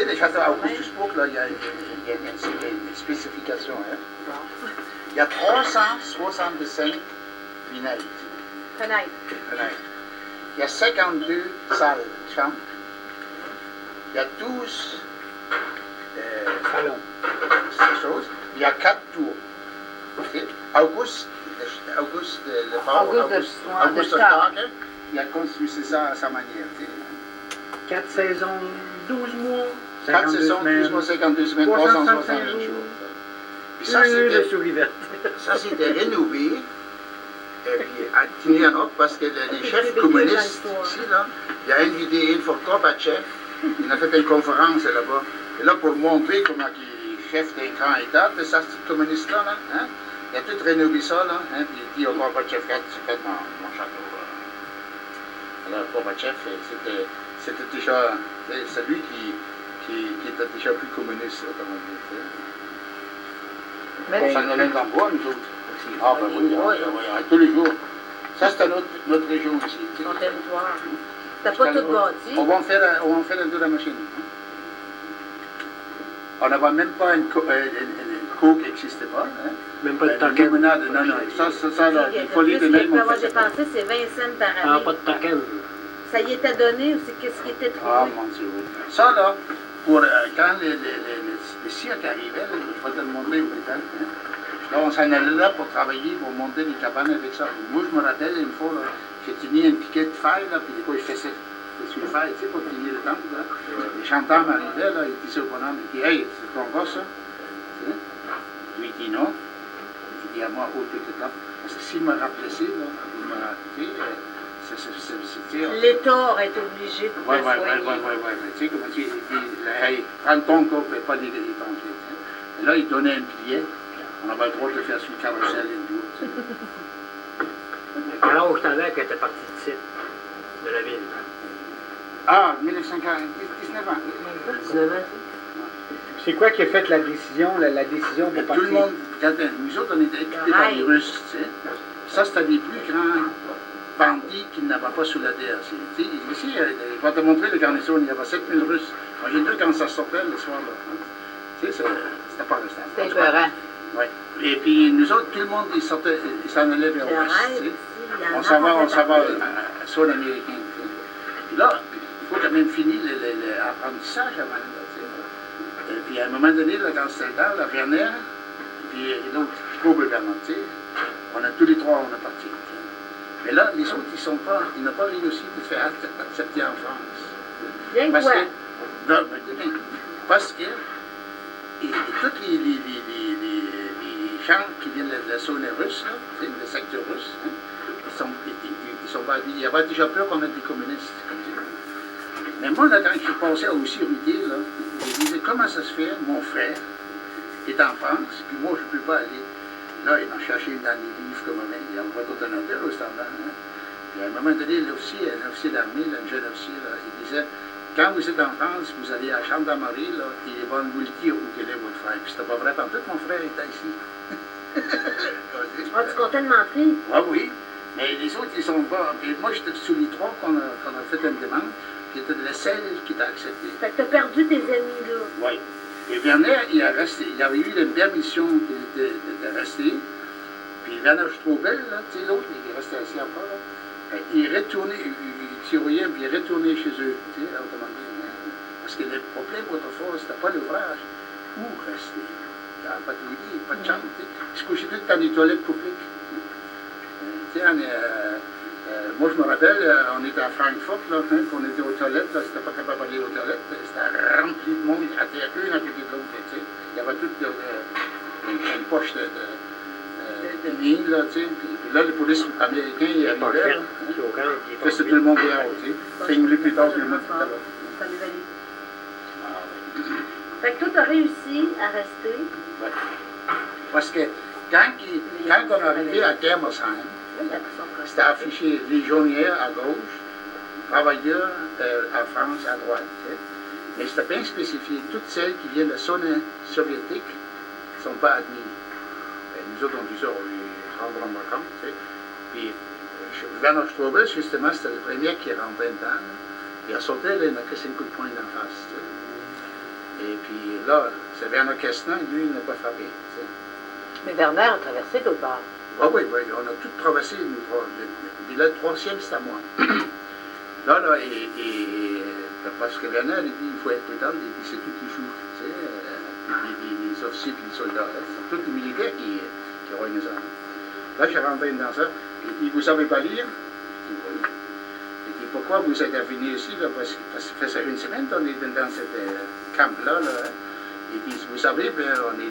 sais, les châteaux Augustusburg, là, il y a une spécification. Hein. Il y a 365 fenêtres. Il y a 52 salles, chambres. Il y a 12 choses. Il y a 4 tours. Okay. Auguste Starke, il a construit ça à sa manière. 4 saisons, 12 mois. 4 saisons, 12 mois, 52 semaines, 365 jours. Puis ça, c'était rénové. Et puis, à Tinianok, parce que les chefs communistes ici, là, il a invité une fois Gorbatchev, il a fait une conférence là-bas. Et là, pour montrer comment il est chef d'un grand État, de ça, ce communiste-là, là, hein, il a tout rénové ça, là, hein, puis il dit au Gorbatchev, c'est fait mon château. Alors, Gorbatchev, c'était déjà, c'est lui qui était déjà plus communiste, comme on dit. On s'en allait dans le bois, nous autres. Ah, ben oui, tous les jours. Ça, c'était notre région ici. Ton territoire. C'était pas tout bâti. On va en faire un tour de la machine. On n'avait même pas une coke qui n'existait pas. Hein. Même pas de token. Non, ça, là, il faut les donner. Ce qu'il peut avoir dépensé, c'est 20 cents par année. Ah, pas de token. Ça y était donné ou c'est qu'est-ce qui était trouvé? Ah, mon Dieu, oui. Ça, là, quand les cirques arrivaient, je vais te le montrer au détail. Là, on s'en allait là pour travailler, pour monter des cabanes avec ça. Moi, je me rappelle une fois, j'ai tenu un piquet de fer, là, puis des fois, je faisais sur le fer, tu sais, pour tenir le temps. Là. Les chanteurs m'arrivaient, là, ils disaient au bonhomme, ils disaient, hey, c'est ton gars, ça? Lui, il dit non. Il dit à moi, oh, tout le temps. Parce que s'il me rappelait ça, là, il m'a rappelé, c'était. L'État aurait été obligé de Oui. Tu sais, comment tu dis, hey, prends ton corps, mais pas les étrangers. Et là, il donnait un billet. On avait le droit de faire sur le carrousel et tout. Quel âge t'avais quand t'es parti d'ici, de la ville? Ah, 1949, 19 ans. 19 ans? C'est quoi qui a fait la décision pour partir? Tout le monde, nous autres, on était occupés par les Russes, tu sais. Ça, c'était les plus grands bandits qui n'avaient pas sous la DRC. Ici, je vais te montrer le garnison, il y avait 7000 Russes. Moi, j'ai vu quand ça sortait le soir, là. Tu sais, c'était pas restant. C'était épeurant. Oui. Et puis nous autres, tout le monde, il s'en allait vers l'ouest. On s'en va à sol américain. Puis là, il faut quand même finir l'apprentissage avant. Et puis à un moment donné, là, quand c'était le temps, la Werner, puis l'autre, Strobel-Bernard, on a tous les trois, on est partis. Mais là, les autres, ils n'ont pas réussi de faire accepter en France. Bien parce quoi? Que, non, parce que toutes les gens qui viennent de la zone russe, le secteur russe, hein, il y avait déjà peur qu'on ait des communistes. Mais moi, là, quand je suis passé à Aussi-Ruté, je disais, comment ça se fait, mon frère est en France, puis moi, je ne peux pas aller. Là, il m'a cherché dans les livres comme il n'y avait pas d'ordinateur au standard. Hein. Puis à un moment donné, un officier d'armée, un jeune officier, là, il disait, quand vous êtes en France, vous allez à la gendarmerie, là, et ils vont vous le dire où est votre frère. Puis c'était pas vrai, parce que mon frère était ici. Ah, tu comptais de m'entrer? Ah oui, mais les autres, ils sont pas. Puis moi, j'étais sous les trois qu'on a fait une demande, puis c'était le seul qui t'a accepté. Fait que t'as perdu tes ennemis, là. Oui. Et Werner, il avait eu une permission de rester. Puis Werner Strobel, là, tu sais, l'autre, il est resté assis encore, là. Il est retourné, il tirait, puis il est retourné chez eux, tu sais, autrement dit. Parce que le problème autrefois, c'était pas l'ouvrage. Où rester? Il n'y avait pas de lit, pas de chambre. Il se couchait tout dans les toilettes publiques. Moi, je me rappelle, on était à Francfort, là, hein, on était aux toilettes, là, c'était pas capable d'aller aux toilettes, c'était rempli de monde, à terre, une à côté de l'autre, tu sais. Il y avait toute une poche de ligne, là, tu sais. Puis là, les polices américains, ils arrivaient, c'était tout le monde dehors, tu sais. 5 minutes plus tard, tout le monde était là. Fait que toi, t'as réussi à rester. Oui. Parce que quand on est arrivé à Germersheim, c'était affiché légionnaire à gauche, travailleurs en France à droite. Tu sais. Mais c'était bien spécifié. Toutes celles qui viennent de la zone soviétique ne sont pas admises. Nous autres, on dit ça, on les rendra pas compte. Tu sais. Puis Werner Strobel, justement, c'était le premier qui est rentré dedans. Il a sauté, là, il m'a cassé un coup de poing d'en face. Tu sais. Et puis là, c'est Werner Kestner, lui, il n'a pas frappé. Tu sais. Mais Werner a traversé l'autre bord. Ah oui, oui, on a tout traversé. Puis là, le troisième, c'est à moi. Là, parce que Werner, il dit, il faut être prudent, il dit, c'est tout qui joue. Tu sais, les officiers et les soldats, hein, c'est tous les militaires qui rognent ça. Là, je suis rentré dans ça. Il dit, vous ne savez pas lire? Je dis, oui. Il dit, pourquoi vous êtes venu ici? Là, parce que ça fait une semaine qu'on est dans cette camp-là. Là, hein. Il dit, vous savez, ben, on est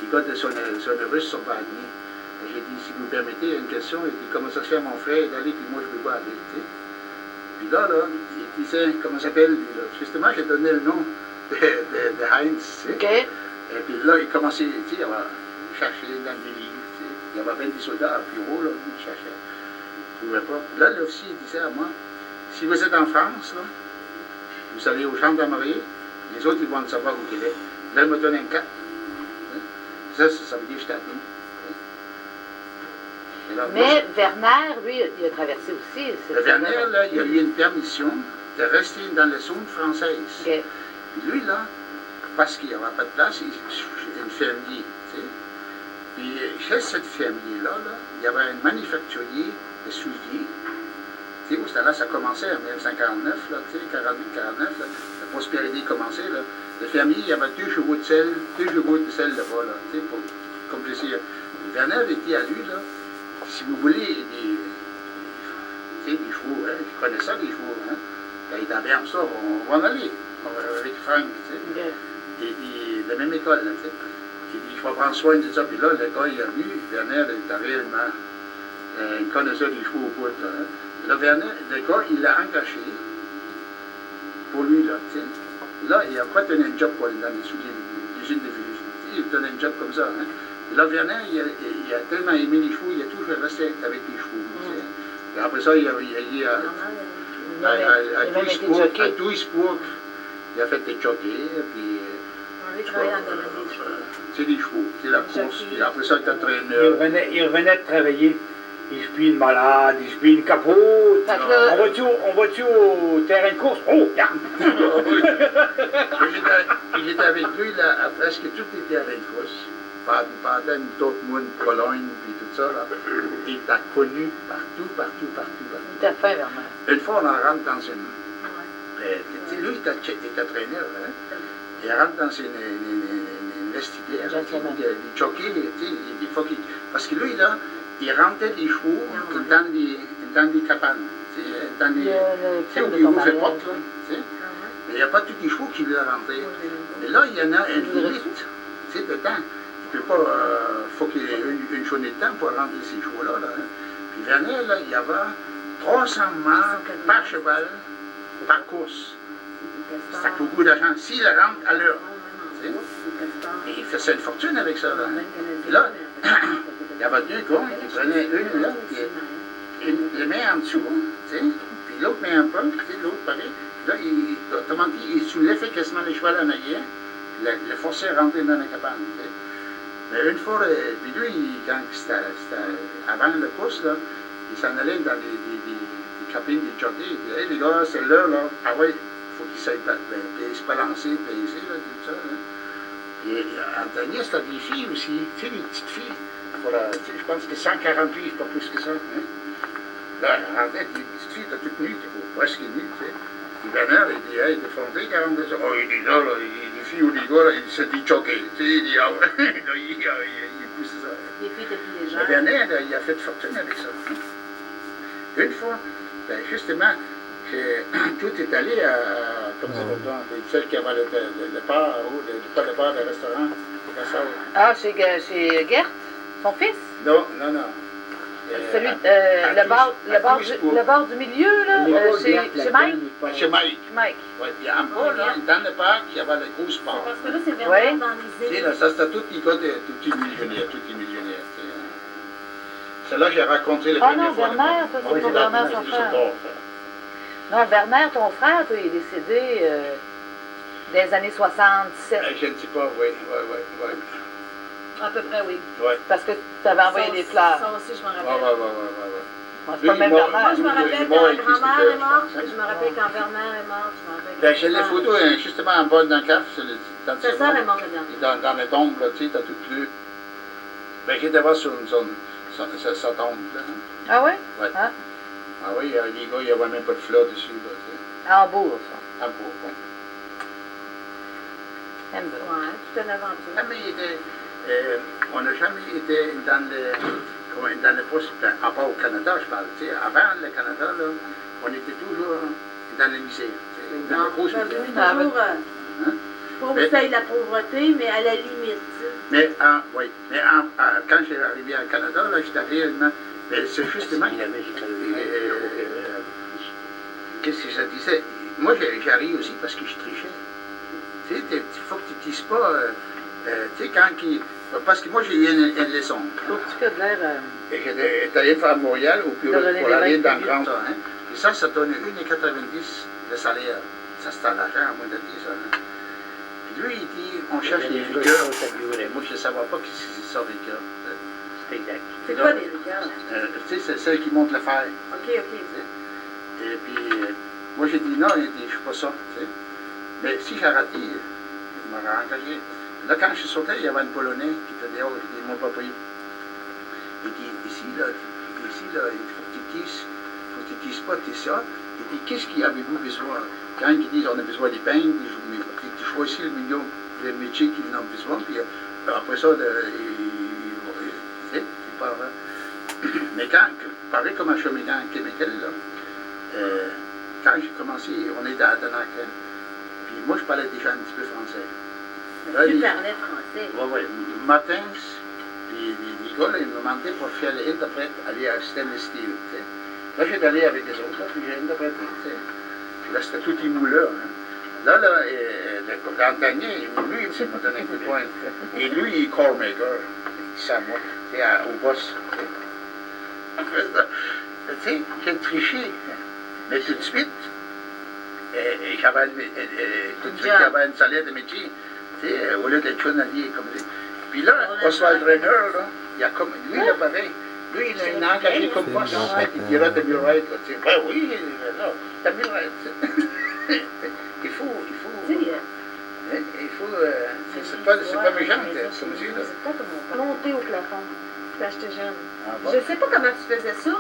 les gars de zone russe sont pas admis. J'ai dit, si vous permettez, une question, il dit, comment ça se fait, mon frère est allé, puis moi, je ne peux pas aller. Tu sais. Puis là, il disait, comment ça s'appelle, lui, là. Justement, j'ai donné le nom de Heinz. Tu sais. OK. Et puis là, il commençait, tu sais, à chercher dans des livres. Tu sais. Il y avait 20 soldats à bureau, là, il cherchait. Il ne trouvait pas. Là, l'officier disait à moi, si vous êtes en France, là, vous allez aux gendarmeries, les autres, ils vont savoir où il est. Là, il me donne un 4. Ça veut dire que je t'ai admis. Mais Werner, lui, il a traversé aussi. Werner, là, il a eu une permission de rester dans la zone française. Okay. Lui, là, parce qu'il n'y avait pas de place, c'était une fermier. Tu sais. Puis chez cette fermier-là, il y avait un manufacturier de souliers. Tu sais, où là, ça commençait en 1949, là, tu sais, 48-49, la prospérité commençait. Là. Le fermier, il y avait 2 chevaux de sel là-bas, là, tu sais, pour compléter. Werner était à lui, là, si vous voulez, des chevaux, hein, je connais ça, des chevaux, hein. Quand il est en bien ça, on va en aller, avec Frank, tu sais. Okay. Et de la même école, là, tu sais. Il dit, je vais prendre soin de ça, puis là, le gars, il a vu, Werner était réellement un connaisseur des chevaux au bout, là. Hein. Là, Werner, le gars, il l'a engagé pour lui, là, tu sais. Là, il n'a pas tenu un job pour aller dans les souliers, l'usine de Vélizy. Il tenait un job comme ça, hein. Là, Werner, il a tellement aimé les chevaux, il a toujours resté avec les chevaux. Et après ça, il a à Duisburg, il a fait des jockeys, puis c'est des chevaux, c'est la course. Puis après ça, il était entraîneur. Il revenait de travailler. Il se plie une malade, il se plie une capote. On va-tu au terrain de course? Oh, regarde! Il était avec lui là, à presque tous les terrains de course. Baden, Dortmund, Cologne, puis tout ça. Là. Il t'a connu partout. Il t'a fait, Werner. Une fois, on en rentre dans une... lui, il était entraîneur. Hein? Il rentre dans une vestidaire. Il choquait, il faut qu'il... Parce que lui, là, il rentrait les chevaux dans des cabanes. Dans des... Tu sais, où il ouvre les portes, là. Mais il n'y a pas tous les chevaux qui lui rentraient. Mais là, il y en a un limite, tu sais, dedans. Il faut qu'il y ait une journée de temps pour rentrer ces chevaux-là. Là, hein. Puis Werner, là, il y avait 300 marques par cheval, par course. C'était beaucoup d'argent. S'il rentre à l'heure. Et il faisait une fortune avec ça. Là, hein. Et là, il y avait 2 gars qui prenaient une là, les mains en dessous, tu sais, puis l'autre met un peu, l'autre pareil. Là, autrement dit, il soulevait quasiment les chevaux en arrière, le forçait à rentrer dans la cabane. Tu sais. Mais une fois, puis lui, quand c'était avant la course, là, il s'en allait dans les cabines des jockeys. Il disait, hey, les gars, c'est l'heure, là. Ah oui, il faut qu'il s'aille se balancer, peser, là, tout ça. Là. Et en dernier, c'était des filles aussi, tu sais, des petites filles. Voilà, je pense que 140 livres, pas plus que ça. Hein. Là, elle rentrait, les petites filles étaient toutes nues, presque nues, tu sais. Puis Werner, il dit, hey, défendez 42 ans. Oh, il dit, là, les filles ou les gars, là, c'est des jockeys, tu sais, il dit, ah ouais, il pousse ça. Les filles étaient plus légères. Werner, il a fait de fortune avec ça. Hein. Une fois, ben, justement, tout est allé à, comme ça s'appelle, celle qui avait le bar, pas le bar, le restaurant. Ah, chez Gert, son fils? Non. Celui, le bar du milieu, là, chez Mike? Chez Mike. Mike. Oui, puis en bas, là, dans le parc, il y avait le gros sport. Parce que là, c'est vraiment dans les îles. Ça, c'était tous les gars de tous les millionnaires. C'est là que j'ai rencontré le premier fois. Ah non, Werner, ça, c'est pas Werner, son frère. Non, Werner, ton frère, toi, il est décédé dans les années 67. Je ne sais pas, oui. À peu près, oui. Ouais. Parce que tu avais envoyé des fleurs. Ça aussi, je m'en rappelle. Ouais. Bon, c'est pas le même Moi, Bernard. Moi, je me Ils rappelle vont quand avec grand-mère Christy est morte, Church, je me rappelle quand Bernard est mort, je me rappelle Ben, quand j'ai les sa sœur- photos justement en bas dans le caf, dans le Sa sœur est morte le dernier. dans les tombes, là, tu sais, t'as tout lu. Ben, j'étais voir sur sa tombe, là. Ah ouais? Ouais. Ah, Ah oui, les gars, il n'y avait même pas de fleurs dessus, là, tu sais. à Hambourg, ça. Ah, bon, bon. Hambourg. Ouais, toute une aventure. Jamais été, on n'a jamais été dans le poste, ben, à part au Canada, je parle, tu sais, avant le Canada, là, on était toujours dans le lycée, tu sais, dans Non, le gros je lycée. suis toujours, Hein? pas au Mais- seuil de la pauvreté, mais à la limite. tu sais. Mais, oui, mais quand j'ai arrivé au Canada, là, j'étais réellement, mais c'est justement, qu'est-ce que je disais, moi j'arrive aussi parce que je trichais. Tu sais, il faut que tu ne dises pas, tu sais, parce que moi j'ai eu une leçon. Trouves-tu que de l'air. Et j'étais allé faire à Montréal pour De René aller Lévesque, dans le puis- grand. Hein. Et ça donnait 1,90 de salaire. Ça, c'était à l'argent, à moins de 10 ans. Hein. Puis lui, il dit, on cherche des rigueurs. Moi, je ne savais pas que c'est ça, rigueur. C'est quoi des rigueurs? Tu sais, c'est celle qui monte le fer. Ok, ok. Et puis, moi, j'ai dit non, il dit, je ne suis pas ça. Tu sais. Mais si j'ai raté, il m'aurait engagé. Là, quand je suis sorti, il y avait un Polonais qui était dehors. Je dis, mon papa, il dit, ici, là, il faut que tu dises pas, t'es ça. Il dit, qu'est-ce qu'il avez-vous besoin? Quand ils disent, on a besoin des pains, tu choisis le milieu des métiers qu'ils ont besoin, puis après ça, il parle. Mais pareil comme un cheminant québécois, là, quand j'ai commencé, on était à Danac, hein, puis moi, je parlais déjà un petit peu français. Là, Tu parlais français. oui, matin, puis les gars, là, ils me demandaient pour faire l'interprète, aller à Stainless Steel, tu sais. Là, j'étais allé avec les autres, là, puis j'ai interprété, tu sais. Puis là, c'était tout émouleur, hein. Là, l'antenne, lui, il s'est pas donné un coup de poing. Et lui, il est core maker. Il dit ça à moi, tu sais, au boss, tu sais. Tu sais, j'ai triché. Mais tout de suite, j'avais un salaire de métier. Tu sais, au lieu d'être journalier comme lui. Puis là, Oswald Renner, là, il a comme, lui, il a pareil. Lui, il a engagé comme boss. Il dirait de Murray, tu sais. Ben oui, là, t'as Murray. Il faut, Tu sais, c'est pas méchant, ce monsieur-là. c'est pas comme on parle. Monter au plafond quand j'étais jeune. Ah, bon. Je sais pas comment tu faisais ça,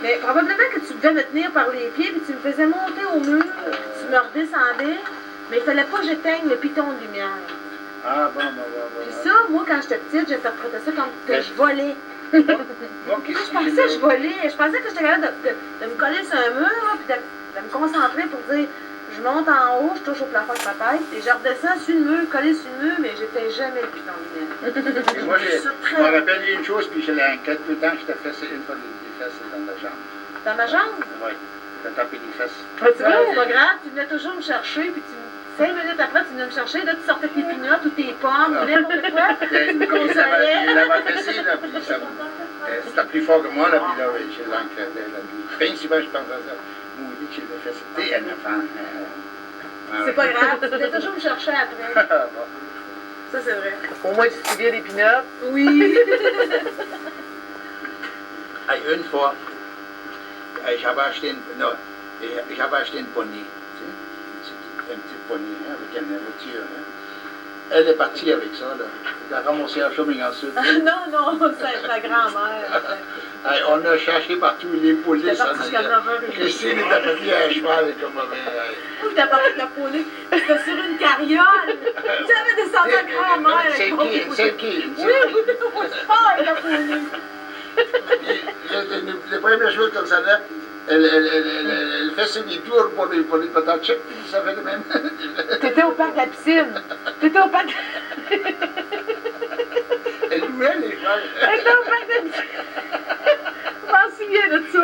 mais probablement que tu devais me tenir par les pieds puis tu me faisais monter au mur, tu me redescendais, mais il fallait pas que j'éteigne le piton de lumière. Ah, bon. Puis ça, moi, quand j'étais petite, j'interprétais ça comme que Mais- je volais. Moi, Moi, je pensais que je volais. Je pensais que j'étais capable de me coller sur un mur, là, puis de me concentrer pour dire je monte en haut, je touche au plafond avec ma tête, et je redescends sur le mur, collé sur le mur, mais j'étais jamais le piton de lumière. Et moi, je me rappelle une chose, puis je l'ai enquête tout le temps, je t'ai fait une fois des fesses dans la jambe. Dans ma jambe? Oui, je t'ai tapé des fesses. C'est pas grave, tu venais toujours me chercher, puis 5 minutes après, tu venais me chercher, là, tu sortais tes pinottes ou tes pommes, ou n'importe quoi, tu me Il consolais. l'avait fessé, là, puis c'était plus fort que moi, là, puis là, je l'enquêtais, là, puis bien souvent, je pensais à ça. Maudit que je l'ai fait, c'était un enfant. C'est pas grave, tu venais toujours me chercher après. Bon. Ça, c'est vrai. Au moins, tu suivais les pinottes. Oui. Hey, une fois, j'avais acheté une poignée, tu sais, une petite poignée, hein, avec une voiture. Hein. Elle est partie avec ça, là. Elle a ramassé un chemin ensuite. Non, c'est ma grand-mère. Hey, on a cherché partout les polices. T'es parti jusqu'à 9h30. Christine est partie à cheval, comme ma mère. Où t'as parti avec la police? C'était sur une carriole. J'avais descendu la grand-mère avec C'est mon qui? poulet. C'est qui? Oui, au sport avec la police. Les premières choses comme ça, là, elle fait ses tours pour les patates chips, puis ça fait le même. T'étais au parc à la piscine. T'étais au parc. Elle louait les chevals. T'étais au parc de la piscine. Je m'en souviens de ça.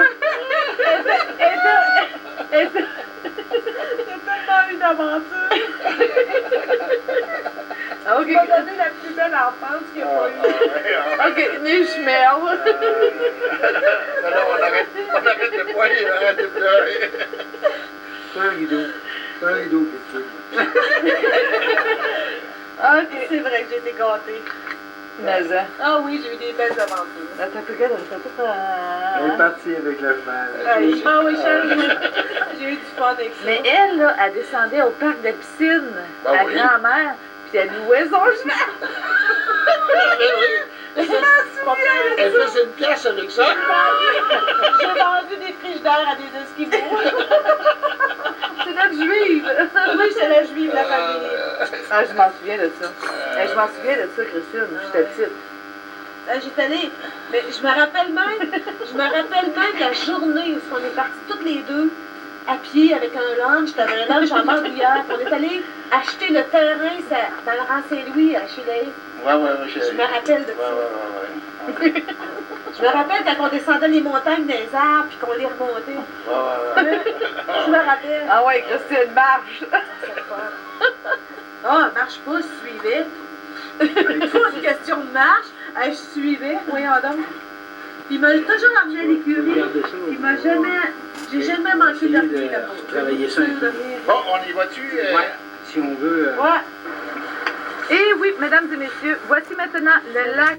J'ai tellement eu d'aventure. Ok. Tu m'as donné la plus belle enfance qu'il n'y a pas eu. Ok, mais je merde. Alors, on arrête de poigner, on arrête de pleurer. C'est un rideau, Ok. C'est vrai que j'ai été gâtée. Mais ça. Ah oui, j'ai eu des belles aventures. Là, t'as plus qu'elle, elle fait tout Elle est partie avec le cheval. Ah oui, j'ai eu du fun avec ça. Mais elle, là, elle descendait au parc de piscine, Ah à oui. grand-mère, puis elle louait son cheval. Elle faisait une pièce avec ça. J'ai vendu des frigidaires à des esquimaux. C'est notre juive. Oui, c'est la juive de la famille. Ah, je m'en souviens de ça. Je m'en souviens de ça, Christine. J'étais petite. J'étais allée, mais je me rappelle même la journée où on est partis toutes les deux à pied avec un lunch. T'avais un lunch en bandoulière. On est allés acheter le terrain dans le rang Saint-Louis à Chile. Ouais, Je me rappelle de ça. ouais. Je me rappelle quand on descendait les montagnes des arbres puis qu'on les remontait. Je me rappelle. Ah ouais, Christine, marche. Ah, marche pas, je suivais. Il faut une question de marche. Je suivais, voyons donc. Il m'a toujours amené à l'écurie. Regardez ça. Il m'a jamais. J'ai jamais manqué de Essayer rien de là-bas. travailler ça un peu. Bon, on y va-tu? Ouais, si on veut. Ouais. Et oui, mesdames et messieurs, voici maintenant le lac